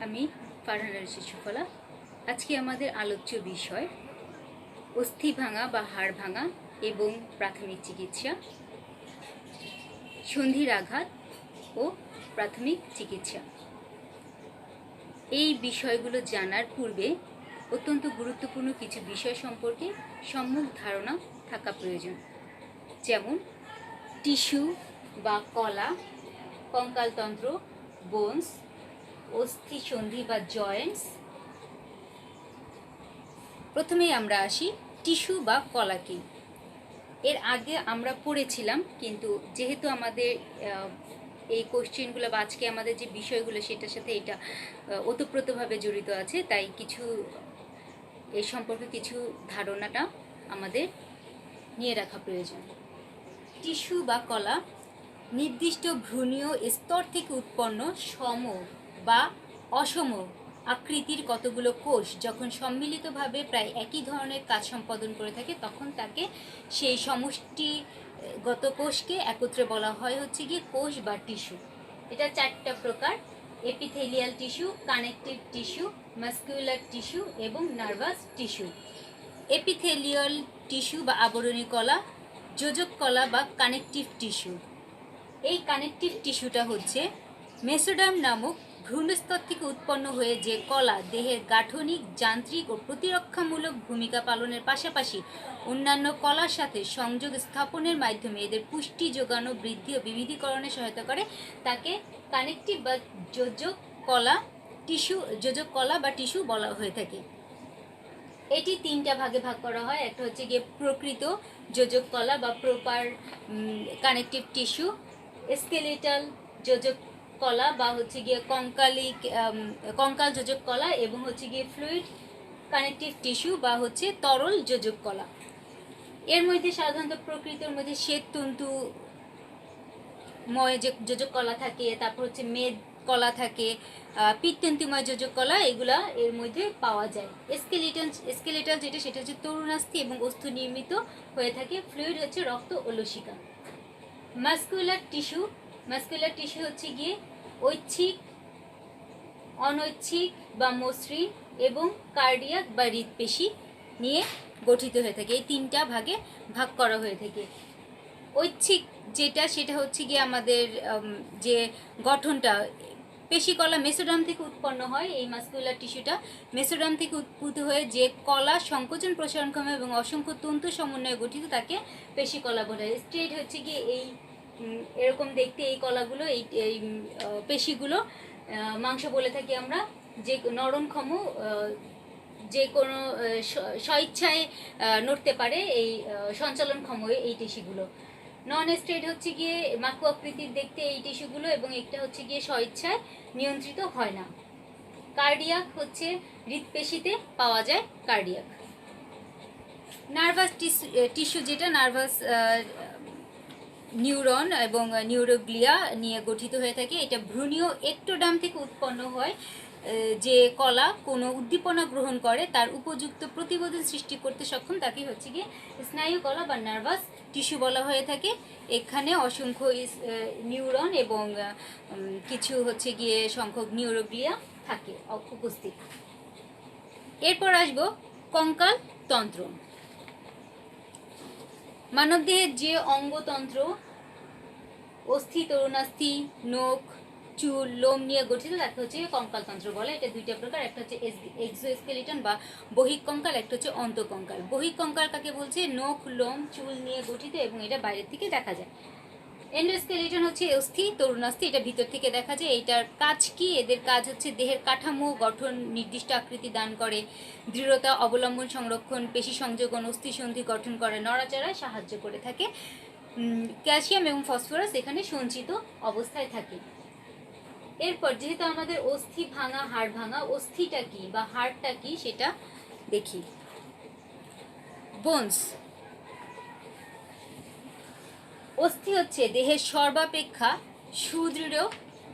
আমি ফারহানা শিশুকলা। আজকে আমাদের আলোচ্য বিষয় অস্থি ভাঙা বা হাড় ভাঙা এবং প্রাথমিক চিকিৎসা, সন্ধির আঘাত ও প্রাথমিক চিকিৎসা। এই বিষয়গুলো জানার পূর্বে অত্যন্ত গুরুত্বপূর্ণ কিছু বিষয় সম্পর্কে সম্যক ধারণা থাকা প্রয়োজন, যেমন টিস্যু বা কলা, কঙ্কালতন্ত্র, বোনস, অস্থি সন্ধি বা জয়েন্টস। প্রথমেই আমরা আসি টিস্যু বা কলা কি। এর আগে আমরা পড়েছিলাম, কিন্তু যেহেতু আমাদের এই কোশ্চেনগুলো বা আজকে আমাদের যে বিষয়গুলো সেটার সাথে এটা ওতপ্রোতভাবে জড়িত আছে, তাই কিছু এ সম্পর্কে কিছু ধারণাটা আমাদের নিয়ে রাখা প্রয়োজন। টিস্যু বা কলা নির্দিষ্ট ভ্রূণীয় স্তর থেকে উৎপন্ন সম বা অসম আকৃতির কতগুলো কোষ যখন সম্মিলিতভাবে প্রায় একই ধরনের কাজ সম্পাদন করে থাকে, তখন তাকে সেই সমষ্টিগত কোষকে একত্রে বলা হয় হচ্ছে গিয়ে কোষ বা টিস্যু। এটা চারটা প্রকার: epithelial tissue, connective tissue, muscular tissue এবং নার্ভাস টিস্যু। এপিথেলিয়াল টিস্যু বা আবরণী কলা, যোজক কলা বা কানেকটিভ টিস্যু। এই কানেকটিভ টিস্যুটা হচ্ছে মেসোডার্ম নামক ভ্রূণস্তর থেকে উৎপন্ন হয়ে যে কলা দেহের গাঠনিক, যান্ত্রিক ও প্রতিরক্ষামূলক ভূমিকা পালনের পাশাপাশি অন্যান্য কলার সাথে সংযোগ স্থাপনের মাধ্যমে এদের পুষ্টি যোগানো, বৃদ্ধি ও বিবিধীকরণে সহায়তা করে, তাকে কানেকটিভ বা যোজক কলা বা টিস্যু বলা হয়ে থাকে। এটি তিনটা ভাগে ভাগ করা হয়। একটা হচ্ছে গিয়ে প্রকৃত যোজক কলা বা প্রপার কানেকটিভ টিস্যু, স্কেলেটাল যোজক কলা বা হচ্ছে গিয়ে কঙ্কাল যোজক কলা, এবং হচ্ছে গিয়ে ফ্লুইড কানেকটিভ টিস্যু বা হচ্ছে তরল যোজক কলা। এর মধ্যে সাধারণত প্রকৃতির মধ্যে শ্বেততন্তুময় যে যোজক কলা থাকে, তারপর হচ্ছে মেদ কলা থাকে, পিত্তন্তিময় যোজক কলা, এগুলা এর মধ্যে পাওয়া যায়। স্কেলেটাল যেটা, সেটা হচ্ছে তরুণাস্থি এবং অস্থি নির্মিত হয়ে থাকে। ফ্লুইড হচ্ছে রক্ত ও লসিকা। মাস্কুলার টিস্যু হচ্ছে গিয়ে ঐচ্ছিক, অনৈচ্ছিক বা মসৃণ এবং কার্ডিয়াক বা হৃদপেশি নিয়ে গঠিত হয়ে থাকে। এই তিনটা ভাগে ভাগ করা হয়ে থাকে। ঐচ্ছিক যেটা, সেটা হচ্ছে গিয়ে আমাদের যে গঠনটা, পেশিকলা মেসোডার্ম থেকে উৎপন্ন হয়। এই মাস্কুলার টিস্যুটা মেসোডার্ম থেকে উৎপন্ন হয়ে যে কলা সংকোচন প্রসারণক্ষম এবং অসংখ্য তন্তু সমন্বয়ে গঠিত, তাকে পেশিকলা বলে। স্ট্রেট হচ্ছে গিয়ে এই এরকম দেখতে এই কলাগুলো, এই পেশিগুলো মাংস বলে থাকি আমরা, যে নরমক্ষম, যে কোনো স্বইচ্ছায় নড়তে পারে, এই সঞ্চালনক্ষম এই টিস্যুগুলো। নন স্ট্রেট হচ্ছে গিয়ে মাকু আকৃতির দেখতে এই টিস্যুগুলো, এবং একটা হচ্ছে গিয়ে স্বইচ্ছায় নিয়ন্ত্রিত হয় না। কার্ডিয়াক হচ্ছে হৃদপেশিতে পাওয়া যায় কার্ডিয়াক। নার্ভাস টিস্যু যেটা নার্ভাস নিউরন এবং নিউরোগ্লিয়া নিয়ে গঠিত হয়ে থাকে। এটা ভ্রূণীয় একটোডার্ম থেকে উৎপন্ন হয়। যে কলা কোনো উদ্দীপনা গ্রহণ করে তার উপযুক্ত প্রতিবোধন সৃষ্টি করতে সক্ষম, তাকে হচ্ছে গিয়ে স্নায়ু কলা বা নার্ভাস টিস্যু বলা হয়ে থাকে। এখানে অসংখ্য নিউরন এবং কিছু হচ্ছে গিয়ে সংখ্যক নিউরোগ্লিয়া থাকে উপস্থিত। এরপর আসবো কঙ্কাল তন্ত্র। মানবদেহের যে অঙ্গতন্ত্র অস্থি, তরুণাস্থি, নখ, চুল, লোম নিয়ে গঠিত, তাকে হচ্ছে কঙ্কালতন্ত্র বলে। এটা দুইটা প্রকার, একটা হচ্ছে এক্সোস্কেলিটন বা বহিক কঙ্কাল, একটা হচ্ছে অন্তঃকঙ্কাল। বহিক কঙ্কাল কাকে বলছে? নখ, লোম, চুল নিয়ে গঠিত এবং এটা বাইরের থেকে দেখা যায়। এন্ডোস্কেলিটন হচ্ছে অস্থি, তরুণাস্থি, এটা ভিতর থেকে দেখা যায়। এটার কাজ কি? এদের কাজ হচ্ছে দেহের কাঠামো গঠন, নির্দিষ্ট আকৃতি দান করে, দৃঢ়তা, অবলম্বন, সংরক্ষণ, পেশি সংযোগন, অস্থি সন্ধি গঠন করে, নড়াচড়ায় সাহায্য করে থাকে। ক্যালসিয়াম এবং ফসফরাস এখানে সঞ্চিত অবস্থায় থাকে। এরপর যেহেতু আমাদের অস্থি ভাঙা, হাড় ভাঙা, অস্থিটা কি বা হাড়টা কি সেটা দেখি। বোনস, অস্থি হচ্ছে দেহের সর্বাপেক্ষা সুদৃঢ়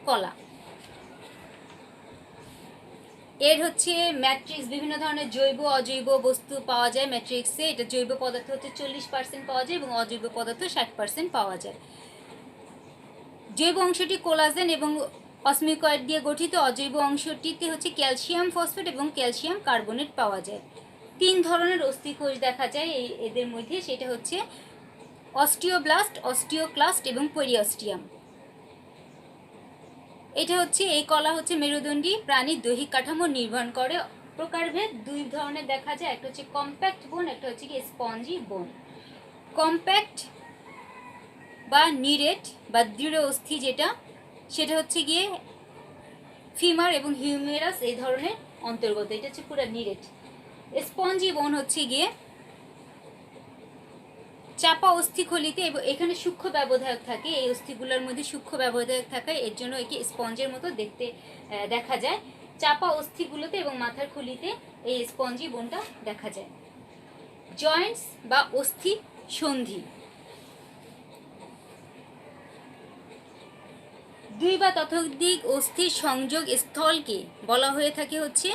কলা। এর হচ্ছে ম্যাট্রিক্স, বিভিন্ন ধরনের জৈব অজৈব বস্তু পাওয়া যায় ম্যাট্রিক্সে। এটা জৈব পদার্থ হচ্ছে 40% পাওয়া যায় এবং অজৈব পদার্থ 60% পাওয়া যায়। জৈব অংশটি কোলাজেন এবং অস্মিকয়েড দিয়ে গঠিত। অজৈব অংশটিতে হচ্ছে ক্যালসিয়াম ফসফেট এবং ক্যালসিয়াম কার্বনেট পাওয়া যায়। 3 ধরনের অস্থিকোষ দেখা যায় এদের মধ্যে, সেটা হচ্ছে অস্টিওব্লাস্ট, অস্টিওক্লাস্ট এবং পেরিঅস্টিয়াম। এটা হচ্ছে এই কলা হচ্ছে মেরুদণ্ডী প্রাণীর দৈহিক কাঠামো নির্মাণ করে। প্রকারভেদ 2 ধরনের দেখা যায়, একটা হচ্ছে কম্প্যাক্ট বোন, একটা হচ্ছে কি স্পঞ্জি বোন। কম্প্যাক্ট বা নিরেট বা দৃঢ় অস্থি যেটা, সেটা হচ্ছে গিয়ে ফিমার এবং হিউমেরাস এই ধরনের অন্তর্গত, এটা হচ্ছে পুরো নিরেট। স্পঞ্জি বোন হচ্ছে গিয়ে চাপা অস্থিখলিতে এবং এখানে সূক্ষ্ম ব্যবধায়ক থাকে, এই অস্থিগুলোর মধ্যে সূক্ষ্ম ব্যবধায়ক থাকে, এর জন্য একে স্পঞ্জের মতো দেখতে দেখা যায়। চাপা অস্থিগুলোতে এবং মাথার খুলিতে এই স্পঞ্জি বোনটা দেখা যায়। জয়েন্টস বা অস্থি সন্ধি, 2 বা ততোধিক অস্থির সংযোগ স্থলকে বলা হয়ে থাকে হচ্ছে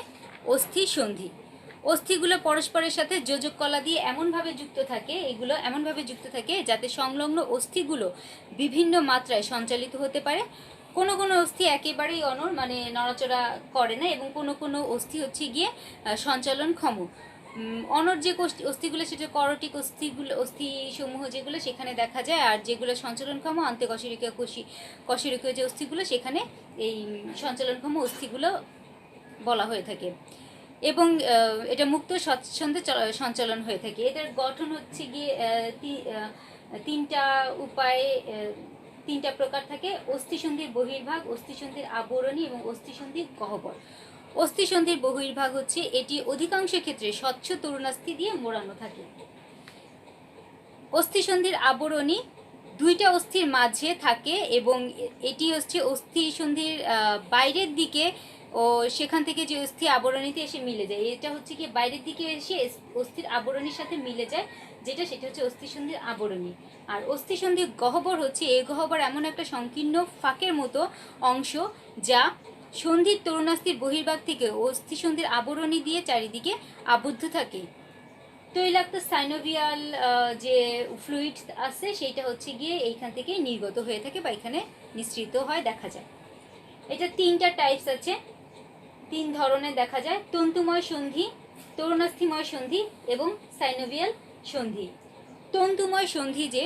অস্থি সন্ধি। অস্থিগুলো পরস্পরের সাথে যোজক কলা দিয়ে এমনভাবে যুক্ত থাকে, এগুলো এমনভাবে যুক্ত থাকে যাতে সংলগ্ন অস্থিগুলো বিভিন্ন মাত্রায় সঞ্চালিত হতে পারে। কোনো কোনো অস্থি একেবারেই অনড়, মানে নড়াচড়া করে না, এবং কোনো কোনো অস্থি হচ্ছে গিয়ে সঞ্চালনক্ষম। অনড় যে অস্থিগুলো সেটা করটিক অস্থিসমূহ যেগুলো সেখানে দেখা যায়, আর যেগুলো সঞ্চালনক্ষম আন্তঃকশেরুকীয় কশেরুকীয় যে অস্থিগুলো সেখানে এই সঞ্চালনক্ষম অস্থিগুলো বলা হয়ে থাকে। এবং এটা মুক্ত স্বচ্ছন্দে সঞ্চালন হয়ে থাকে। এদের গঠন হচ্ছে গিয়ে তিনটা উপায়ে, 3টা প্রকার থাকে: অস্থিসন্ধির বহির্ভাগ, অস্থিসন্ধির আবরণী এবং অস্থিসন্ধির গহ্বর। অস্থিসন্ধির বহির্ভাগ হচ্ছে এটি অধিকাংশ ক্ষেত্রে স্বচ্ছ তরুণাস্থি দিয়ে মোড়ানো থাকে। অস্থিসন্ধির আবরণী 2টা অস্থির মাঝে থাকে এবং এটি হচ্ছে অস্থিসন্ধির বাইরের দিকে, ও সেখান থেকে যে অস্থি আবরণীতে এসে মিলে যায়, এটা হচ্ছে কি বাইরের দিকে এসে অস্থির আবরণীর সাথে মিলে যায়, সেটা হচ্ছে অস্থিসন্ধির আবরণী। আর অস্থিসন্ধির গহ্বর হচ্ছে, এই গহ্বর এমন একটা সংকীর্ণ ফাঁকের মতো অংশ যা সন্ধির তরুণাস্থির বহির্ভাগ থেকে অস্থিসন্ধির আবরণী দিয়ে চারিদিকে আবদ্ধ থাকে। তৈলাক্ত সাইনোভিয়াল যে ফ্লুইড আছে সেইটা হচ্ছে গিয়ে এইখান থেকে নির্গত হয়ে থাকে বা এখানে নিঃসৃত হয় দেখা যায়। এটা 3টা টাইপস আছে, 3 ধরনের দেখা যায়: তন্তুময় সন্ধি, তরুণাস্থিময় সন্ধি এবং সাইনোভিয়াল সন্ধি। তন্তুময় সন্ধি যে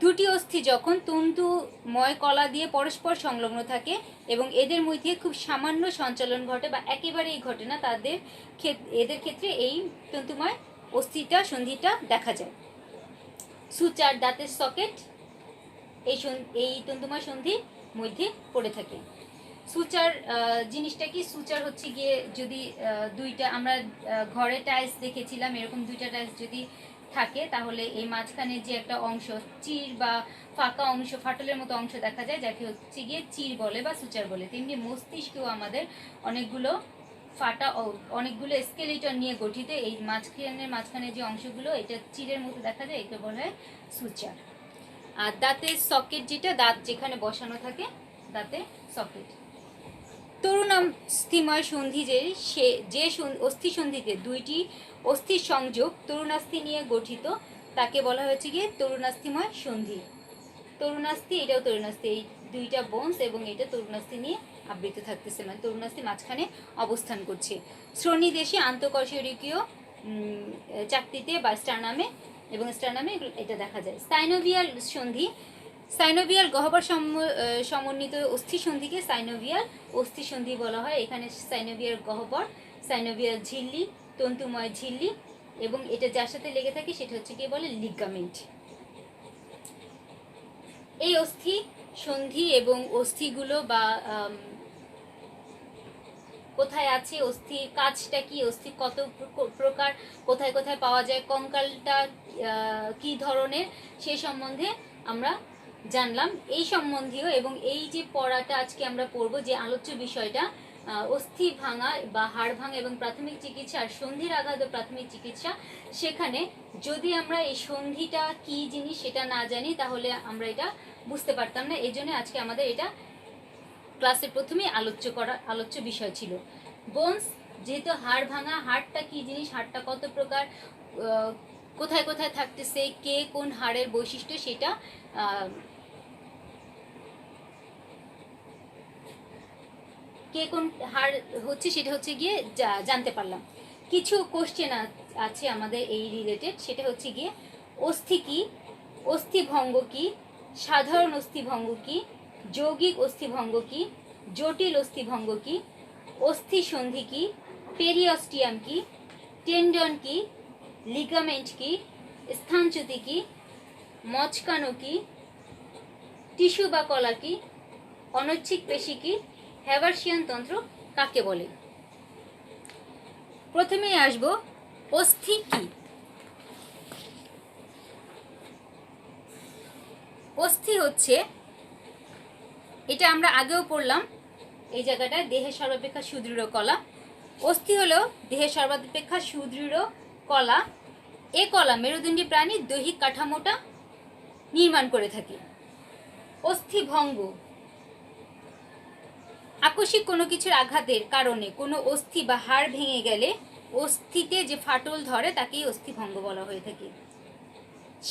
2টি অস্থি যখন তন্তুময় কলা দিয়ে পরস্পর সংলগ্ন থাকে এবং এদের মধ্যে খুব সামান্য সঞ্চালন ঘটে বা একেবারেই ঘটে না, এদের ক্ষেত্রে এই তন্তুময় সন্ধিটা দেখা যায়। সুচার, দাঁতের সকেট এই তন্তুময় সন্ধির মধ্যে পড়ে থাকে। সুচার জিনিসটা কি? সুচার হচ্ছে গিয়ে যদি 2টা আমরা ঘরে টাইলস দেখেছিলাম, এরকম 2টা টাইলস যদি থাকে তাহলে এই মাঝখানে যে একটা অংশ চির বা ফাঁকা অংশ, ফাটলের মতো অংশ দেখা যায়, যাকে হচ্ছে গিয়ে চির বলে বা সুচার বলে। তেমনি মস্তিষ্কেও আমাদের অনেকগুলো স্কেলিটন নিয়ে গঠিত। এই মাঝখানে যে অংশগুলো এটা চিরের মতো দেখা যায়, একে বলা হয় সুচার। আর দাঁতের সকেট যেটা, দাঁত যেখানে বসানো থাকে, দাঁতের সকেট। তরুণাস্থিময় সন্ধি যে অস্থি সন্ধিতে 2টি অস্থির সংযোগ তরুণাস্থি নিয়ে গঠিত, তাকে বলা হয়েছে গিয়ে তরুণাস্থিময় সন্ধি। তরুণাস্থি, এটাও তরুণাস্থি, এই 2টা বোনস এবং এটা তরুণাস্থি নিয়ে আবৃত থাকতেছে, মানে তরুণাস্থি মাঝখানে অবস্থান করছে। শ্রোণীদেশে আন্তঃকশেরুকীয় চাকতিতে বা স্টার্নামে এটা দেখা যায়। সাইনোভিয়াল সন্ধি, সাইনোভিয়াল গহ্বর সমন্বিত অস্থি সন্ধিকে সাইনোভিয়াল অস্থি সন্ধি বলা হয়। এখানে সাইনোভিয়াল গহ্বর, সাইনোভিয়াল ঝিল্লি, তন্তুময় ঝিল্লি, এবং এটা যার সাথে লেগে থাকে সেটা হচ্ছে কি বলে লিগামেন্ট। এই অস্থি সন্ধি এবং অস্থিগুলো বা কোথায় আছে, অস্থির কাজটা কি, অস্থি কত প্রকার, কোথায় কোথায় পাওয়া যায়, কঙ্কালটা কি ধরনের, সে সম্বন্ধে আমরা জানলাম। এই সম্বন্ধীয় এবং এই যে পড়াটা আজকে আমরা পড়বো, যে আলোচ্য বিষয়টা অস্থি ভাঙা বা হাড় ভাঙা এবং প্রাথমিক চিকিৎসা আর সন্ধির আঘাত ও প্রাথমিক চিকিৎসা, সেখানে যদি আমরা এই সন্ধিটা কি জিনিস সেটা না জানি তাহলে আমরা এটা বুঝতে পারতাম না। এই জন্য আজকে আমাদের এটা ক্লাসের প্রথমেই আলোচ্য বিষয় ছিল। বোনস, যেহেতু হাড় ভাঙা, হাড়টা কি জিনিস, হাড়টা কত প্রকার, কোথায় কোথায় থাকতেছে, কে কোন হাড়ের বৈশিষ্ট্য, সেটা কে কোন হাড় হচ্ছে সেটা হচ্ছে গিয়ে জানতে পারলাম। কিছু কোশ্চেন আছে আমাদের এই রিলেটেড, সেটা হচ্ছে গিয়ে অস্থি কি, অস্থিভঙ্গ কি, সাধারণ অস্থিভঙ্গ কি, যৌগিক অস্থিভঙ্গ কি, জটিল অস্থিভঙ্গ কি, অস্থি সন্ধি কি, পেরিঅস্টিয়াম কি, টেন্ডন কি, লিগামেন্ট কি, স্থানচ্যুতি কি, মচকানো কি, টিস্যু বা কলা কি, অনৈচ্ছিক পেশি কি, হ্যাভার্সিয়ান তন্ত্র কাকে বলে? প্রথমেই আসব অস্থি কি। অস্থি হচ্ছে, এটা আমরা আগেও পড়লাম এই জায়গাটায়, দেহের সর্বাপেক্ষা সুদৃঢ় কলা। অস্থি হলো দেহের সর্বাপেক্ষা সুদৃঢ় কলা। এ কলা মেরুদণ্ডী প্রাণীর দৈহিক কাঠামোটা নির্মাণ করে থাকে। অস্থিভঙ্গ, আকস্মিক কোনো কিছুর আঘাতের কারণে কোনো অস্থি বা হাড় ভেঙে গেলে অস্থিতে যে ফাটল ধরে তাকেই অস্থিভঙ্গ বলা হয়ে থাকে।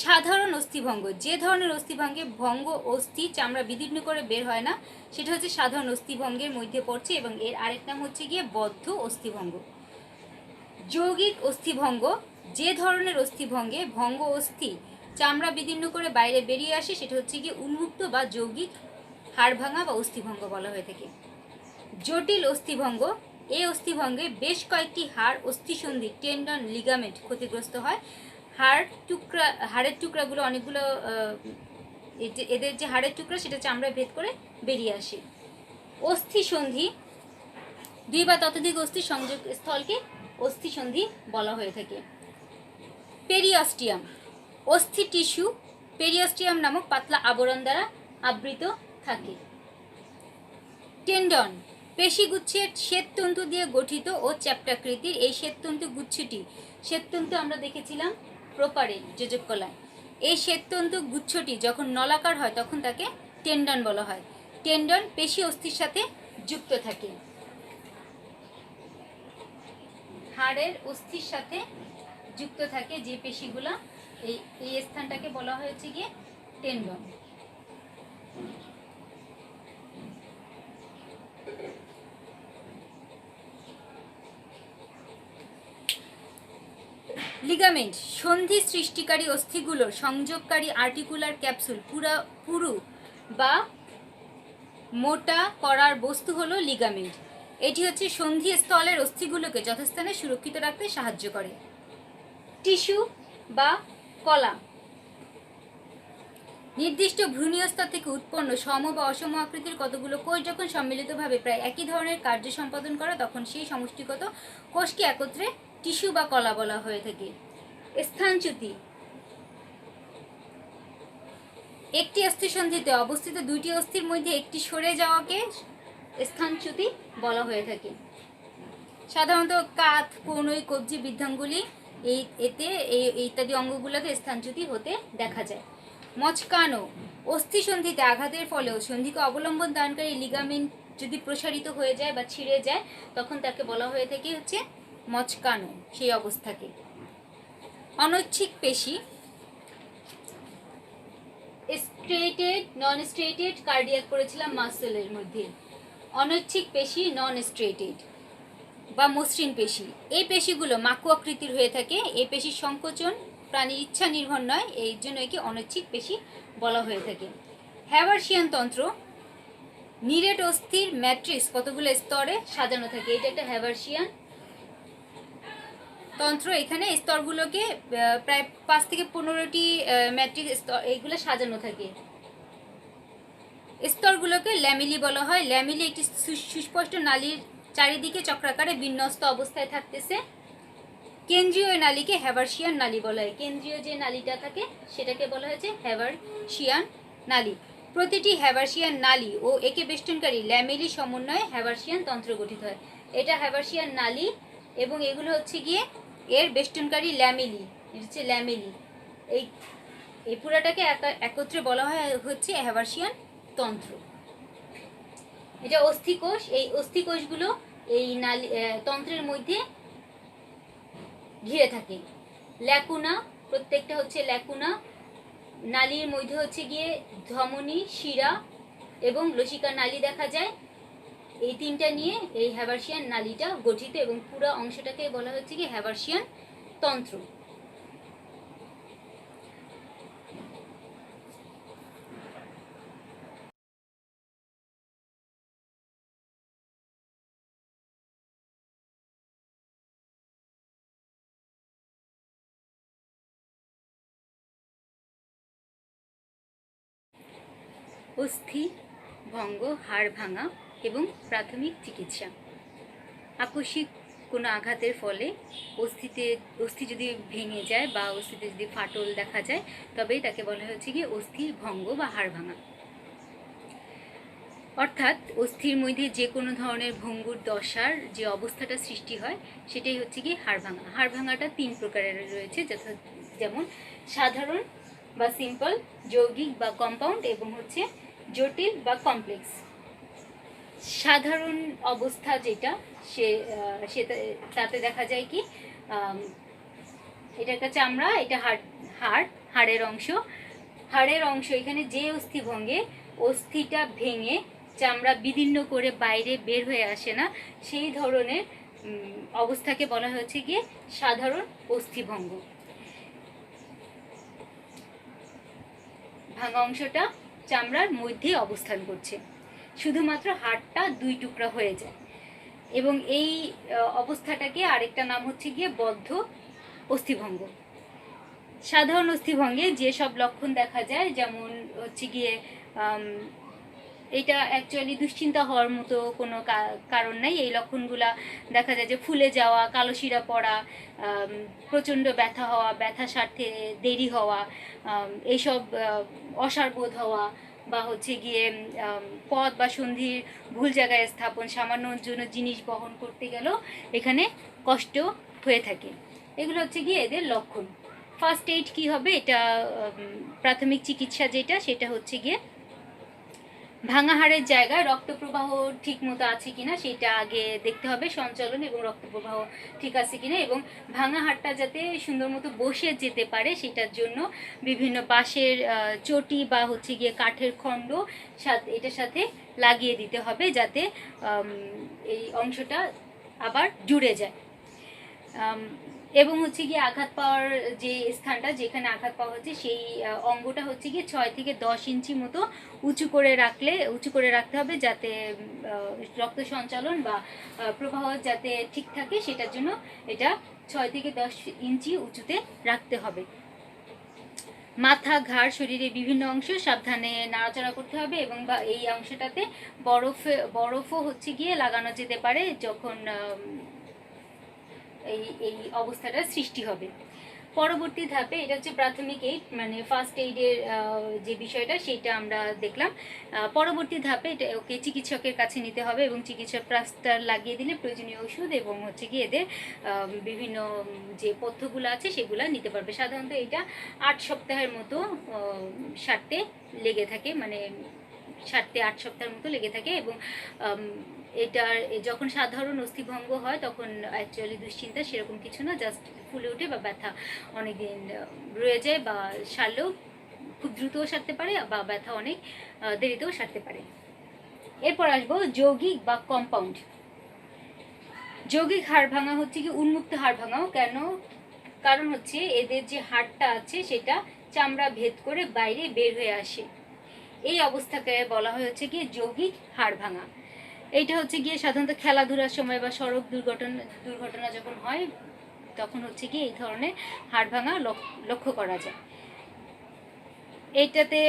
সাধারণ অস্থিভঙ্গ, যে ধরনের অস্থিভঙ্গে ভঙ্গ অস্থি চামড়া বিদীর্ণ করে বের হয় না, সেটা হচ্ছে সাধারণ অস্থিভঙ্গের মধ্যে পড়ছে, এবং এর আরেক নাম হচ্ছে গিয়ে বদ্ধ অস্থিভঙ্গ। যৌগিক অস্থিভঙ্গ, যে ধরনের অস্থিভঙ্গে ভঙ্গ অস্থি চামড়া বিদীর্ণ করে বাইরে বেরিয়ে আসে, সেটা হচ্ছে গিয়ে উন্মুক্ত বা যৌগিক হাড় ভাঙা বা অস্থিভঙ্গ বলা হয়ে থাকে। জটিল অস্থিভঙ্গ, এই অস্থিভঙ্গে বেশ কয়েকটি হাড়, অস্থিসন্ধি, টেন্ডন, লিগামেন্ট ক্ষতিগ্রস্ত হয়। হাড়ের টুকরাগুলো অনেকগুলো, এদের যে হাড়ের টুকরা সেটা চামড়ায় ভেদ করে বেরিয়ে আসে। অস্থিসন্ধি, দুই বা ততোধিক অস্থির সংযোগ স্থলকে অস্থিসন্ধি বলা হয়ে থাকে। পেরিঅস্টিয়াম, অস্থি টিস্যু পেরিঅস্টিয়াম নামক পাতলা আবরণ দ্বারা আবৃত থাকে। টেন্ডন, পেশিগুচ্ছের শ্বেততন্তু দিয়ে গঠিত ও চ্যাপ্টাকৃতির। এই শ্বেততন্তু গুচ্ছটি, শ্বেততন্তু আমরা দেখেছিলাম প্রপারে যোজক কলায়, এই শ্বেততন্তু গুচ্ছটি যখন নলাকার হয় তখন তাকে টেন্ডন বলা হয়। টেন্ডন পেশি অস্থির সাথে যুক্ত থাকে, হাড়ের অস্থির সাথে যুক্ত থাকে যে পেশিগুলা, এই স্থানটাকে বলা হয়েছে গিয়ে টেন্ডন। লিগামেন্ট, সন্ধি সৃষ্টিকারী অস্থিগুলোর সংযোগকারী আর্টিকুলার ক্যাপসুল, পুরু বা মোটা করার বস্তু হলো লিগামেন্ট। এটি হচ্ছে সন্ধি স্থলের অস্থিগুলোকে যথাস্থানে সুরক্ষিত রাখতে সাহায্য করে। টিস্যু বা কলা, নির্দিষ্ট ভ্রূণীয় স্তর থেকে উৎপন্ন সম বা অসম আকৃতির কতগুলো কোষ যখন সম্মিলিতভাবে প্রায় একই ধরনের কার্য সম্পাদন করে, তখন সেই সমষ্টিগত কোষকে একত্রে টিস্যু বা কলা বলা হয়ে থাকে। স্থানচ্যুতি, একটি অস্থিসন্ধিতে অবস্থিত দুইটি অস্থির মধ্যে একটি সরে যাওয়াকে স্থানচ্যুতি বলা হয়ে থাকে। সাধারণত কাঁধ, কনুই, কবজি, বৃদ্ধাঙ্গুলি এতে ইত্যাদি অঙ্গগুলোতে স্থানচ্যুতি হতে দেখা যায়। মচকানো, অস্থিসন্ধিতে আঘাতের ফলেও সন্ধিকে অবলম্বন দানকারী লিগামেন্ট যদি প্রসারিত হয়ে যায় বা ছিঁড়ে যায়, তখন তাকে বলা হয়ে থাকে হচ্ছে মচকানো, সেই অবস্থাকে। অনৈচ্ছিক পেশি, স্ট্রেটেড, নন স্ট্রেটেড, কার্ডিয়াক পড়েছিলাম মাসেলের মধ্যে। অনৈচ্ছিক পেশি, নন স্ট্রেটেড বা মসৃণ পেশি, এই পেশিগুলো মাকু আকৃতির হয়ে থাকে। এই পেশির সংকোচন প্রাণীর ইচ্ছা নির্ভর নয়, এই জন্য একে অনৈচ্ছিক পেশি বলা হয়ে থাকে। হ্যাভার্সিয়ান তন্ত্র, নিরেট অস্থির ম্যাট্রিক্স কতগুলো স্তরে সাজানো থাকে, এটা একটা হ্যাভার্সিয়ান তন্ত্র। এখানে স্তরগুলোকে প্রায় 5 থেকে 15টি ম্যাট্রিক্স স্তর এইগুলো সাজানো থাকে। স্তরগুলোকে ল্যামিলি বলা হয়। ল্যামিলি একটি সুস্পষ্ট নালীর চারিদিকে চক্রাকারে বিন্যস্ত অবস্থায় থাকতেছে। কেন্দ্রীয় নালীকে হ্যাভার্সিয়ান নালী বলা হয়। কেন্দ্রীয় যে নালীটা থাকে সেটাকে বলা হয়েছে হ্যাভার্সিয়ান নালী। প্রতিটি হ্যাভার্সিয়ান নালী ও একে বেষ্টনকারী ল্যামেলি সমন্বয়ে হ্যাভার্সিয়ান তন্ত্র গঠিত হয়। এটা হ্যাভার্সিয়ান নালী এবং এগুলো হচ্ছে গিয়ে এর বেষ্টনকারী ল্যামেলি, এটা হচ্ছে ল্যামেলি। এই পুরাটাকে একত্রে বলা হয় হচ্ছে হ্যাভার্সিয়ান তন্ত্র। এটা অস্থিকোষ, এই অস্থিকোষগুলো এই নালী তন্ত্রের মধ্যে ঘিরে থাকে। ল্যাকুনা, প্রত্যেকটা হচ্ছে ল্যাকুনা। নালীর মধ্যে হচ্ছে গিয়ে ধমনী, শিরা এবং লসিকা নালী দেখা যায়। এই তিনটা নিয়ে এই হ্যাভার্সিয়ান নালীটা গঠিত এবং পুরো অংশটাকে বলা হচ্ছে কি হ্যাভার্সিয়ান তন্ত্র। অস্থি ভঙ্গ, হাড় ভাঙা এবং প্রাথমিক চিকিৎসা। আকস্মিক কোনো আঘাতের ফলে অস্থি যদি ভেঙে যায় বা অস্থিতে যদি ফাটল দেখা যায় তবেই তাকে বলা হচ্ছে কি অস্থি ভঙ্গ বা হাড় ভাঙা। অর্থাৎ অস্থির মধ্যে যে কোনো ধরনের ভঙ্গুর দশার যে অবস্থাটা সৃষ্টি হয় সেটাই হচ্ছে কি হাড় ভাঙা। হাড় ভাঙাটা 3 প্রকারের রয়েছে, যেমন সাধারণ বা সিম্পল, যৌগিক বা কম্পাউন্ড এবং হচ্ছে জটিল বা কমপ্লেক্স। সাধারণ অবস্থা যেটা তাতে দেখা যায় কি এটা একটা চামড়া, এটা হাড়ের অংশ এখানে যে অস্থি ভঙ্গে অস্থিটা ভেঙে চামড়া বিদীর্ণ করে বাইরে বের হয়ে আসে না, সেই ধরনের অবস্থাকে বলা হয়েছে গিয়ে সাধারণ অস্থিভঙ্গ। ভাঙা অংশটা চামড়ার মধ্যে অবস্থান করছে, শুধুমাত্র হাড়টা 2 টুকরা হয়ে যায় এবং এই অবস্থাটাকে আরেকটা নাম হচ্ছে গিয়ে বদ্ধ অস্থিভঙ্গ। সাধারণ অস্থিভঙ্গে যে সব লক্ষণ দেখা যায়, যেমন হচ্ছে গিয়ে এটা অ্যাকচুয়ালি দুশ্চিন্তা হওয়ার মতো কোনো কারণ নাই। এই লক্ষণগুলা দেখা যায় যে ফুলে যাওয়া, কালো শিরা পড়া, প্রচণ্ড ব্যথা হওয়া, ব্যথা সারতে দেরি হওয়া, এইসব অসারবোধ হওয়া বা হচ্ছে গিয়ে পদ বা সন্ধির ভুল জায়গায় স্থাপন, সামান্য জন্য জিনিস বহন করতে গেলেও এখানে কষ্ট হয়ে থাকে। এগুলো হচ্ছে গিয়ে এদের লক্ষণ। ফার্স্ট এইড কী হবে, এটা প্রাথমিক চিকিৎসা যেটা সেটা হচ্ছে গিয়ে ভাঙা হাড়ের জায়গায় রক্ত প্রবাহ ঠিক মতো আছে কিনা সেটা আগে দেখতে হবে, সঞ্চালন এবং রক্ত প্রবাহ ঠিক আছে কিনা, এবং ভাঙা হাড়টা যাতে সুন্দর মতো বসে যেতে পারে সেটার জন্য বিভিন্ন বাঁশের চটি বা হচ্ছে গিয়ে কাঠের খণ্ড এটার সাথে লাগিয়ে দিতে হবে যাতে এই অংশটা আবার জুড়ে যায়। এবং হচ্ছে গিয়ে আঘাত পাওয়ার যে স্থানটা যেখানে আঘাত পাওয়া হচ্ছে সেই অঙ্গটা হচ্ছে গিয়ে 6 থেকে 10 ইঞ্চি মতো উঁচু করে রাখতে হবে যাতে রক্ত সঞ্চালন বা প্রবাহ যাতে ঠিক থাকে, সেটার জন্য এটা 6 থেকে 10 ইঞ্চি উঁচুতে রাখতে হবে। মাথা, ঘাড়, শরীরের বিভিন্ন অংশ সাবধানে নাড়াচাড়া করতে হবে এবং বা এই অংশটাতে বরফও হচ্ছে গিয়ে লাগানো যেতে পারে যখন এই অবস্থাটা সৃষ্টি হবে। পরবর্তী ধাপে এটা হচ্ছে প্রাথমিক এইড, মানে ফার্স্ট এইডের যে বিষয়টা সেটা আমরা দেখলাম। পরবর্তী ধাপে এটা ওকে চিকিৎসকের কাছে নিতে হবে এবং চিকিৎসক প্লাস্টার লাগিয়ে দিলে প্রয়োজনীয় ওষুধ এবং হচ্ছে কি এদের বিভিন্ন যে পথ্যগুলো আছে সেগুলো নিতে পারবে। সাধারণত এটা 8 সপ্তাহের মতো সারতে লেগে থাকে, মানে 7 থেকে 8 সপ্তাহের মতো লেগে থাকে এবং এটার যখন সাধারণ অস্থিভঙ্গ হয় তখন অ্যাকচুয়ালি দুশ্চিন্তা সেরকম কিছু না, জাস্ট ফুলে ওঠে বা ব্যথা অনেকদিন রয়ে যায় বা সারলেও খুব দ্রুতও সারতে পারে বা ব্যথা অনেক দেরিতেও সারতে পারে। এরপর আসবো যৌগিক বা কম্পাউন্ড। যৌগিক হাড় ভাঙা হচ্ছে কি উন্মুক্ত হাড় ভাঙাও কেন, কারণ হচ্ছে এদের যে হাড়টা আছে সেটা চামড়া ভেদ করে বাইরে বের হয়ে আসে, এই অবস্থাকে বলা হচ্ছে কি যৌগিক হাড় ভাঙা। এইটা হচ্ছে গিয়ে সাধারণত খেলাধুলার সময় বা সড়ক দুর্ঘটনা যখন হয় তখন হচ্ছে কি এই ধরনের হাড় ভাঙা লক্ষ্য করা যায়। এইটাতে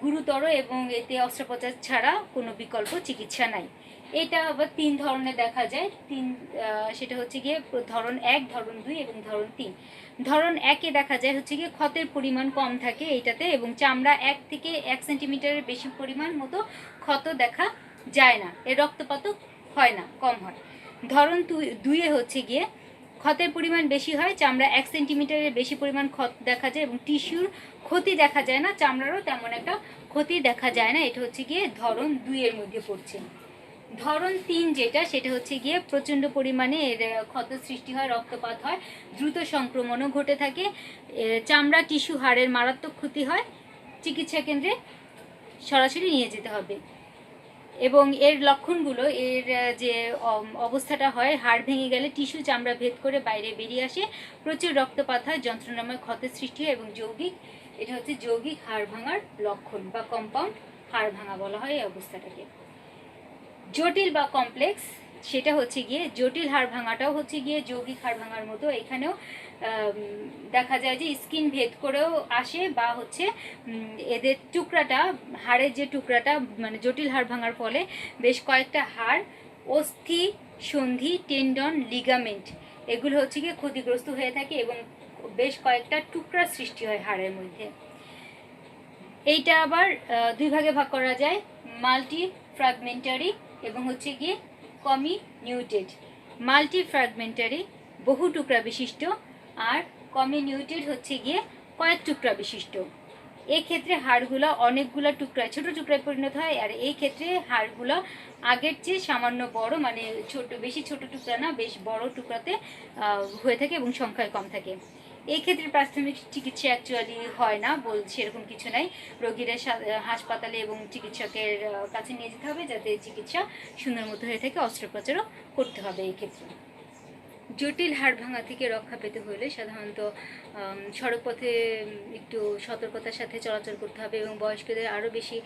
গুরুতর এবং এতে অস্ত্রোপচার ছাড়া কোনো বিকল্প চিকিৎসা নাই। এটা আবার 3 ধরনের দেখা যায়। সেটা হচ্ছে গিয়ে ধরন 1, ধরন 2 এবং ধরন 3। ধরন 1-এ দেখা যায় হচ্ছে গিয়ে ক্ষতের পরিমাণ কম থাকে এইটাতে এবং চামড়া 1 থেকে 1 সেন্টিমিটারের বেশি পরিমাণ মতো ক্ষত দেখা যায় না, এর রক্তপাতও হয় না, কম হয়। ধরন 2-এ হচ্ছে গিয়ে ক্ষতের পরিমাণ বেশি হয়, চামড়া 1 সেন্টিমিটারের বেশি পরিমাণ ক্ষত দেখা যায় এবং টিস্যুর ক্ষতি দেখা যায় না, চামড়ারও তেমন একটা ক্ষতি দেখা যায় না। এটা হচ্ছে গিয়ে ধরন 2-এর মধ্যে পড়ছে। ধরন 3 যেটা সেটা হচ্ছে গিয়ে প্রচণ্ড পরিমাণে এর ক্ষত সৃষ্টি হয়, রক্তপাত হয়, দ্রুত সংক্রমণও ঘটে থাকে, চামড়া, টিস্যু, হাড়ের মারাত্মক ক্ষতি হয়, চিকিৎসা কেন্দ্রে সরাসরি নিয়ে যেতে হবে। এবং এর লক্ষণগুলো, এর যে অবস্থাটা হয়, হাড় ভেঙে গেলে টিস্যু চামড়া ভেদ করে বাইরে বেরিয়ে আসে, প্রচুর রক্তপাত হয়, যন্ত্রণাময় ক্ষতের সৃষ্টি হয় এবং এটা হচ্ছে যৌগিক হাড় ভাঙার লক্ষণ বা কম্পাউন্ড হাড় ভাঙা বলা হয় এই অবস্থাটাকে। জটিল বা কমপ্লেক্স, সেটা হচ্ছে গিয়ে জটিল হাড় ভাঙাটাও হচ্ছে গিয়ে যৌগিক হাড় ভাঙার মতো। এখানেও দেখা যায় যে স্কিন ভেদ করেও আসে, বা হচ্ছে এদের টুকরাটা, হাড়ের যে টুকরাটা, মানে জটিল হাড় ভাঙার ফলে বেশ কয়েকটা হাড়, অস্থি, সন্ধি, টেন্ডন, লিগামেন্ট, এগুলো হচ্ছে গিয়ে ক্ষতিগ্রস্ত হয়ে থাকে এবং বেশ কয়েকটা টুকরা সৃষ্টি হয় হাড়ের মধ্যে। এইটা আবার দুই ভাগে ভাগ করা যায়, মাল্টি ফ্র্যাগমেন্টারি এবং হচ্ছে গিয়ে কমিনিউটেড। মাল্টি ফ্র্যাগমেন্টারি বহু টুকরা বিশিষ্ট, আর কমিনিউটেড হচ্ছে গিয়ে কয়েক টুকরা বিশিষ্ট। এই ক্ষেত্রে হাড়গুলো অনেকগুলো টুকরায়, ছোট টুকরায় পরিণত হয়, আর এই ক্ষেত্রে হাড়গুলো আগের চেয়ে সামান্য বড়, মানে বেশি ছোট টুকরা না, বেশ বড় টুকরাতে হয়ে থাকে এবং সংখ্যায় কম থাকে। এই ক্ষেত্রে প্রাথমিক চিকিৎসা অ্যাকচুয়ালি হয় না, বলছে এরকম কিছু নাই। রোগীরা হাসপাতালে এবং চিকিৎসকের কাছে নিয়ে যেতে হবে যাতে চিকিৎসা সুন্দর মতো হয়ে থাকে, অস্ত্রোপচারও করতে হবে এই ক্ষেত্রে। জটিল হাড় ভাঙা থেকে রক্ষা পেতে হলে সাধারণত সড়কপথে একটু সতর্কতার সাথে চলাচল করতে হবে এবং বয়স্কদের আরও বেশি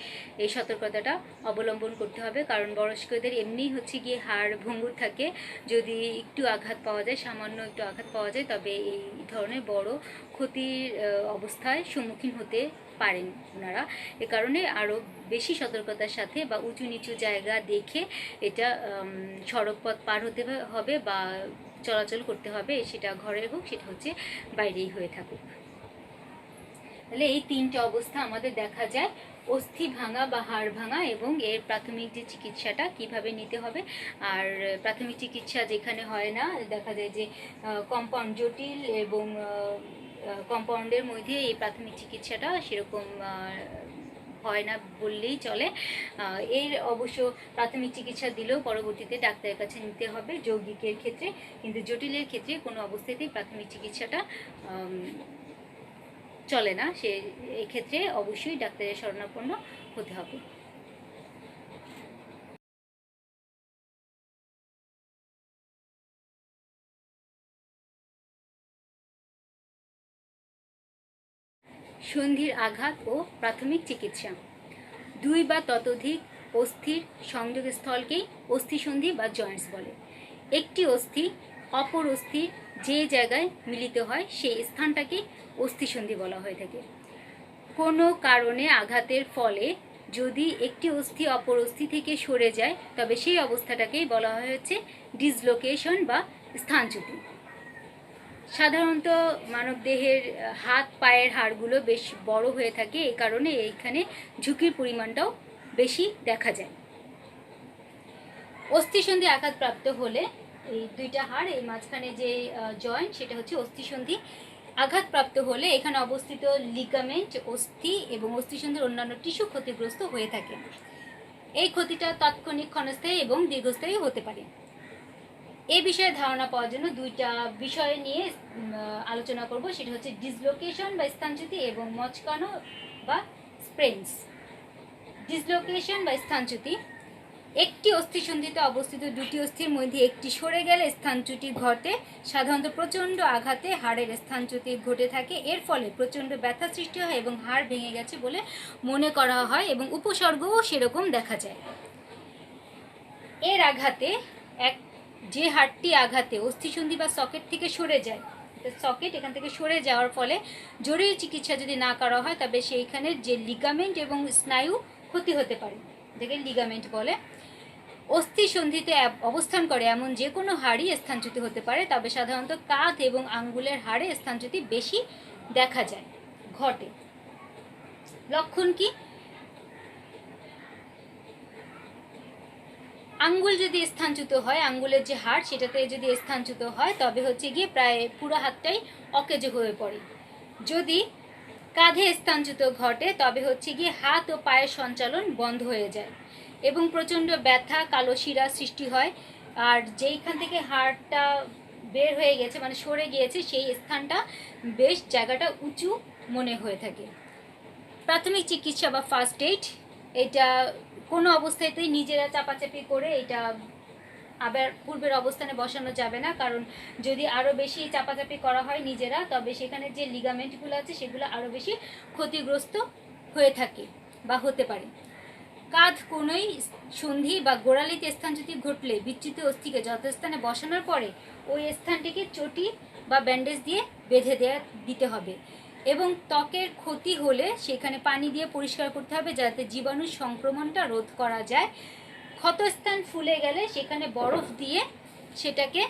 এই সতর্কতাটা অবলম্বন করতে হবে, কারণ বয়স্কদের এমনিই হচ্ছে গিয়ে হাড় ভঙ্গুর থাকে। যদি একটু আঘাত পাওয়া যায়, সামান্য একটু আঘাত পাওয়া যায়, তবে এই ধরনের বড় ক্ষতির অবস্থায় সম্মুখীন হতে পারেন ওনারা। এ কারণে আরও বেশি সতর্কতার সাথে বা উঁচু নিচু জায়গা দেখে এটা সড়কপথ পার হতে হবে বা চলাচল করতে হবে, সেটা ঘরে হোক, সেটা হচ্ছে বাইরেই হয়ে থাকুক। তাহলে এই তিনটে অবস্থা আমাদের দেখা যায়, অস্থি ভাঙা বা হাড় ভাঙা, এবং এর প্রাথমিক যে চিকিৎসাটা কিভাবে নিতে হবে। আর প্রাথমিক চিকিৎসা যেখানে হয় না, দেখা যায় যে কম্পাউন্ড জটিল এবং কম্পাউন্ডের মধ্যে এই প্রাথমিক চিকিৎসাটা সেরকম হয় না বললেই চলে। এর অবশ্য প্রাথমিক চিকিৎসা দিলেও পরবর্তীতে ডাক্তারের কাছে নিতে হবে যৌগিকের ক্ষেত্রে, কিন্তু জটিলের ক্ষেত্রে কোনো অবস্থাতেই প্রাথমিক চিকিৎসাটা চলে না। এক্ষেত্রে অবশ্যই ডাক্তারের শরণাপন্ন হতে হবে। সন্ধির আঘাত ও প্রাথমিক চিকিৎসা। দুই বা ততোধিক অস্থির সংযোগস্থলকেই অস্থিসন্ধি বা জয়েন্টস বলে। একটি অস্থি অপর অস্থির যে জায়গায় মিলিত হয় সেই স্থানটাকে অস্থিসন্ধি বলা হয়ে থাকে। কোনো কারণে আঘাতের ফলে যদি একটি অস্থি অপর অস্থি থেকে সরে যায়, তবে সেই অবস্থাটাকেই বলা হচ্ছে ডিসলোকেশন বা স্থানচ্যুতি। সাধারণত মানবদেহের হাত পায়ের হাড়গুলো বেশ বড় হয়ে থাকে, এই কারণে এইখানে ঝুঁকির পরিমাণটাও বেশি দেখা যায়। অস্থিসন্ধি আঘাতপ্রাপ্ত হলে এই দুইটা হাড়, এই মাঝখানে যে জয়েন্ট, সেটা হচ্ছে অস্থিসন্ধি আঘাতপ্রাপ্ত হলে এখানে অবস্থিত লিগামেন্ট, অস্থি এবং অস্থিসন্ধির অন্যান্য টিস্যু ক্ষতিগ্রস্ত হয়ে থাকে। এই ক্ষতিটা তাৎক্ষণিক, ক্ষণস্থায়ী এবং দীর্ঘস্থায়ী হতে পারে। এই বিষয়ে ধারণা পাওয়ার জন্য দুইটা বিষয় নিয়ে আলোচনা করব, সেটা হচ্ছে ডিসলোকেশন বা স্থানচ্যুতি এবং মচকানো বা স্প্রেন্স। ডিসলোকেশন বা স্থানচ্যুতি, একটি অস্থিসন্ধিতে অবস্থিত দুটি অস্থির মধ্যে একটি সরে গেলে স্থানচ্যুতি ঘটে। সাধারণত প্রচণ্ড আঘাতে হাড়ের স্থানচ্যুতি ঘটে থাকে, এর ফলে প্রচণ্ড ব্যথা সৃষ্টি হয় এবং হাড় ভেঙে গেছে বলে মনে করা হয় এবং উপসর্গও সেরকম দেখা যায়। এর আঘাতে যে হাড়টি আঘাতে অস্থিসন্ধি বা সকেট থেকে সরে যায়, সকেট এখান থেকে সরে যাওয়ার ফলে জরুরি চিকিৎসা যদি না করা হয়, তবে সেইখানে যে লিগামেন্ট এবং স্নায়ু ক্ষতি হতে পারে, যেটাকে লিগামেন্ট বলে। অস্থিসন্ধিতে অবস্থান করে এমন যে কোনো হাড়ই স্থানচ্যুতি হতে পারে, তবে সাধারণত কাঁধ এবং আঙ্গুলের হাড়ে স্থানচ্যুতি বেশি দেখা যায়, ঘটে। লক্ষণ কি? আঙ্গুল যদি স্থানচ্যুত হয়, আঙ্গুলের যে হাড় সেটাতে যদি স্থানচ্যুত হয়, তবে হচ্ছে গিয়ে প্রায় পুরো হাতটাই অকেজো হয়ে পড়ে। যদি কাঁধে স্থানচ্যুত ঘটে, তবে হচ্ছে গিয়ে হাত ও পায়ের সঞ্চালন বন্ধ হয়ে যায় এবং প্রচণ্ড ব্যথা, কালো শিরা সৃষ্টি হয়। আর যেইখান থেকে হাড়টা বের হয়ে গেছে, মানে সরে গিয়েছে, সেই স্থানটা বেশ জায়গাটা উঁচু মনে হয়ে থাকে। প্রাথমিক চিকিৎসা বা ফার্স্ট এইড, এটা কোনো অবস্থাতেই নিজেরা চাপাচাপি করে এটা আবার পূর্বের অবস্থানে বসানো যাবে না, কারণ যদি আরও বেশি চাপাচাপি করা হয় নিজেরা, তবে সেখানে যে লিগামেন্টগুলো আছে সেগুলো আরও বেশি ক্ষতিগ্রস্ত হয়ে থাকে বা হতে পারে। কাঁধ কোনোই সন্ধি বা গোড়ালিতে স্থান যদি ঘটলে বিচ্যুত অস্থিকে যথাস্থানে বসানোর পরে ওই স্থানটিকে চটি বা ব্যান্ডেজ দিয়ে বেঁধে দিতে হবে, এবং ত্বকের ক্ষতি হলে সেখানে পানি দিয়ে পরিষ্কার করতে হবে যাতে জীবাণু সংক্রমণটা রোধ করা যায়। ক্ষতস্থান ফুলে গেলে সেখানে বরফ দিয়ে সেটাকে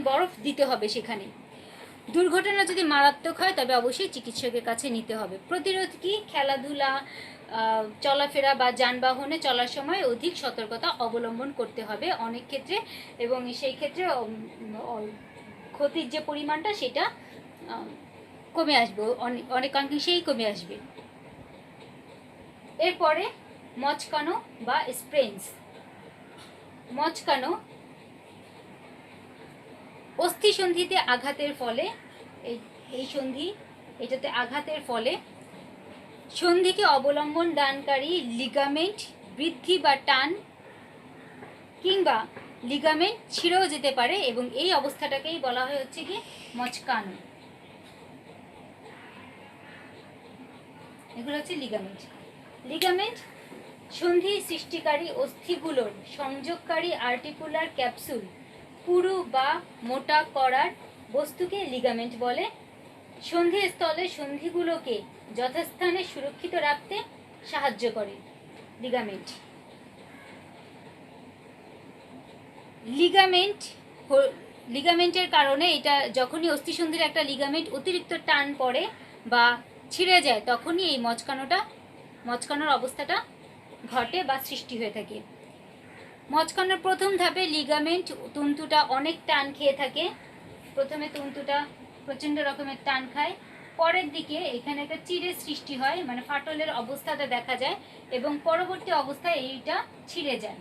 বরফ দিতে হবে সেখানে। দুর্ঘটনা যদি মারাত্মক হয় তবে অবশ্যই চিকিৎসকের কাছে নিতে হবে। প্রতিরোধ কি? খেলাধুলা, চলাফেরা বা যানবাহনে চলার সময় অধিক সতর্কতা অবলম্বন করতে হবে অনেক ক্ষেত্রে, এবং সেই ক্ষেত্রে ক্ষতির যে পরিমাণটা সেটা কমে আসবে, অনেকাংশেই কমে আসবে। এরপরে মচকানো বা স্প্রেন্স। মচকানো অস্থিসন্ধিতে আঘাতের ফলে, এই সন্ধি এটাতে আঘাতের ফলে সন্ধিকে অবলম্বন দানকারী লিগামেন্ট বৃদ্ধি বা টান কিংবা লিগামেন্ট ছিঁড়েও যেতে পারে, এবং এই অবস্থাটাকেই বলা হয় হচ্ছে কি মচকানো। এগুলো হচ্ছে লিগামেন্ট। লিগামেন্ট সন্ধি সৃষ্টিকারী অস্থিগুলোর সংযোগকারী আর্টিকুলার ক্যাপসুল পুরু বা মোটা করার বস্তুকে লিগামেন্ট বলে। সন্ধিস্থলে সন্ধিগুলোকে যথাস্থানে সুরক্ষিত রাখতে সাহায্য করে লিগামেন্ট। লিগামেন্টের কারণে এটা যখনই অস্থিসন্ধির একটা লিগামেন্ট অতিরিক্ত টান পড়ে বা ছিঁড়ে যায় তখনই এই মচকানোর অবস্থাটা ঘটে বা সৃষ্টি হয়ে থাকে। মচকানোর প্রথম ধাপে লিগামেন্ট তন্তুটা অনেক টান খেয়ে থাকে। প্রথমে তন্তুটা প্রচণ্ড রকমের টান খায়, পরের দিকে এখানে একটা চিরের সৃষ্টি হয়, মানে ফাটলের অবস্থাটা দেখা যায়, এবং পরবর্তী অবস্থায় এইটা ছিঁড়ে যায়।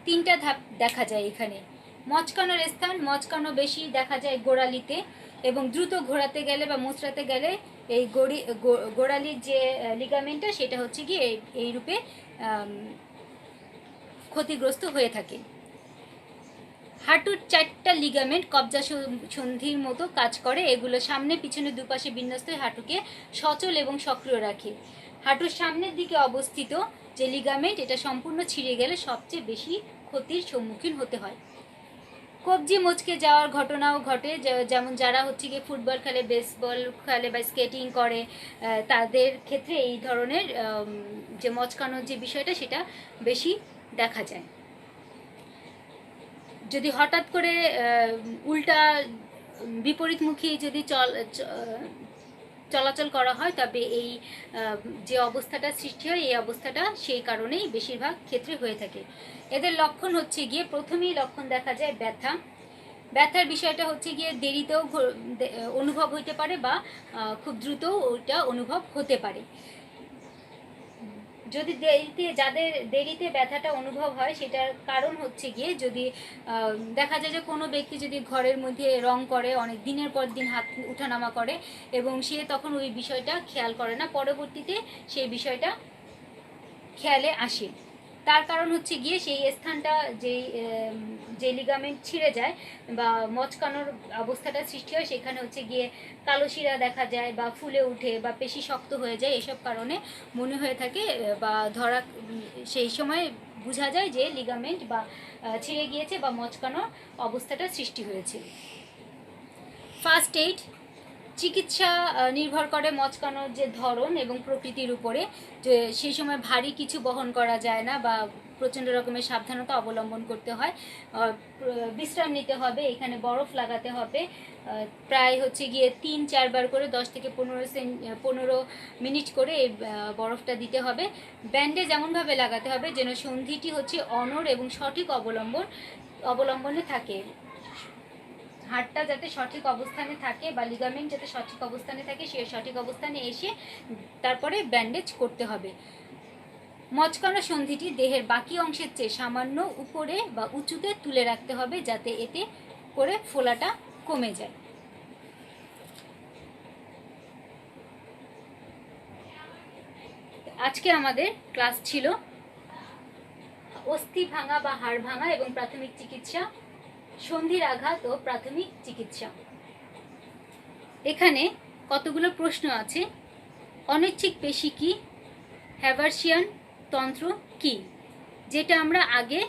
3টা ধাপ দেখা যায় এখানে। মচকানোর স্থান, মচকানো বেশি দেখা যায় গোড়ালিতে, এবং দ্রুত ঘোরাতে গেলে বা মোচড়াতে গেলে এই গোড়ালির যে লিগামেন্টটা সেটা হচ্ছে কি এই রূপে ক্ষতিগ্রস্ত হয়ে থাকে। হাঁটুর 4টা লিগামেন্ট কবজা সন্ধির মতো কাজ করে। এগুলো সামনে পিছনে দুপাশে বিন্যস্ত হয়ে হাঁটুকে সচল এবং সক্রিয় রাখে। হাঁটুর সামনের দিকে অবস্থিত যে লিগামেন্ট এটা সম্পূর্ণ ছিঁড়ে গেলে সবচেয়ে বেশি ক্ষতির সম্মুখীন হতে হয়। কবজি মচকে যাওয়ার ঘটনাও ঘটে, যেমন যারা হচ্ছে গিয়ে ফুটবল খেলে, বেসবল খেলে বা স্কেটিং করে, তাদের ক্ষেত্রে এই ধরনের যে মচকানোর যে বিষয়টা সেটা বেশি দেখা যায়। যদি হঠাৎ করে উল্টা বিপরীতমুখী যদি চলাচল করা হয় তবে এই যে অবস্থাটা সৃষ্টি হয় এই অবস্থাটা সেই কারণেই বেশিরভাগ ক্ষেত্রে হয়ে থাকে। এদের লক্ষণ হচ্ছে গিয়ে প্রথমেই লক্ষণ দেখা যায় ব্যথা। ব্যথার বিষয়টা হচ্ছে গিয়ে দেরিতেও অনুভব হইতে পারে বা খুব দ্রুতও ওইটা অনুভব হতে পারে। যদি যাদের দেরিতে ব্যথাটা অনুভব হয় সেটার কারণ হচ্ছে গিয়ে যদি দেখা যায় যে কোনো ব্যক্তি যদি ঘরের মধ্যে রং করে, অনেক দিনের পর দিন হাত উঠানামা করে এবং সে তখন ওই বিষয়টা খেয়াল করে না, পরবর্তীতে সেই বিষয়টা খেয়ালে আসে। তার কারণ হচ্ছে গিয়ে সেই স্থানটা যে লিগামেন্ট ছিঁড়ে যায় বা মচকানোর অবস্থাটা সৃষ্টি হয় সেখানে হচ্ছে গিয়ে কালো শিরা দেখা যায় বা ফুলে উঠে বা পেশি শক্ত হয়ে যায়, এসব কারণে মনে হয়ে থাকে বা সেই সময় বোঝা যায় যে লিগামেন্ট বা ছিঁড়ে গিয়েছে বা মচকানোর অবস্থাটা সৃষ্টি হয়েছে। ফার্স্ট এইড চিকিৎসা নির্ভর করে মচকানোর যে ধরন এবং প্রকৃতির উপরে, যে সেই সময় ভারী কিছু বহন করা যায় না বা প্রচণ্ড রকমের সাবধানতা অবলম্বন করতে হয়। বিশ্রাম নিতে হবে, এখানে বরফ লাগাতে হবে, প্রায় হচ্ছে গিয়ে 3-4 বার করে 10 থেকে 15 মিনিট করে এই বরফটা দিতে হবে। ব্যান্ডেজ এমনভাবে লাগাতে হবে যেন সন্ধিটি হচ্ছে অনড় এবং সঠিক অবলম্বনে থাকে, হাড়টা যাতে সঠিক অবস্থানে থাকে বা লিগামেন্ট যাতে সঠিক অবস্থানে থাকে, সে সঠিক অবস্থানে এসে তারপরে ব্যান্ডেজ করতে হবে। মচকানো সন্ধিটি দেহের বাকি অংশের চেয়ে সামান্য উপরে বা উঁচুতে তুলে রাখতে হবে যাতে এতে করে ফোলাটা কমে যায়। আজকে আমাদের ক্লাস ছিল অস্থি ভাঙা বা হাড় ভাঙা এবং প্রাথমিক চিকিৎসা, সন্ধির আঘাত ও প্রাথমিক চিকিৎসা। এখানে কতগুলো প্রশ্ন আছে। অনৈচ্ছিক পেশি কি? হ্যাভার্সিয়ান তন্ত্র কি? যেটা আমরা আগে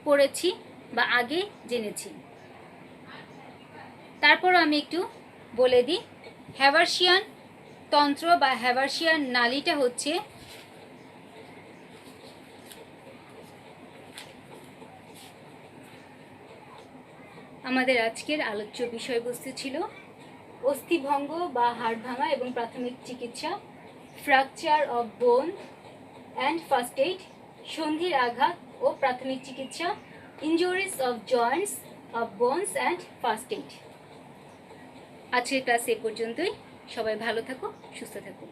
পড়েছি বা আগে জেনেছি। তারপর আমি একটু বলে দিই, হ্যাভার্সিয়ান তন্ত্র বা হ্যাভার্সিয়ান নালীটা হচ্ছে আমাদের আজকের আলোচ্য বিষয়বস্তু ছিল অস্থিভঙ্গ বা হাড় ভাঙা এবং প্রাথমিক চিকিৎসা, fracture of bone and first aid, সন্ধির আঘাত ও প্রাথমিক চিকিৎসা, injuries of joints of bones and first aid. আজকের ক্লাস এ পর্যন্তই। সবাই ভালো থাকো, সুস্থ থাকো।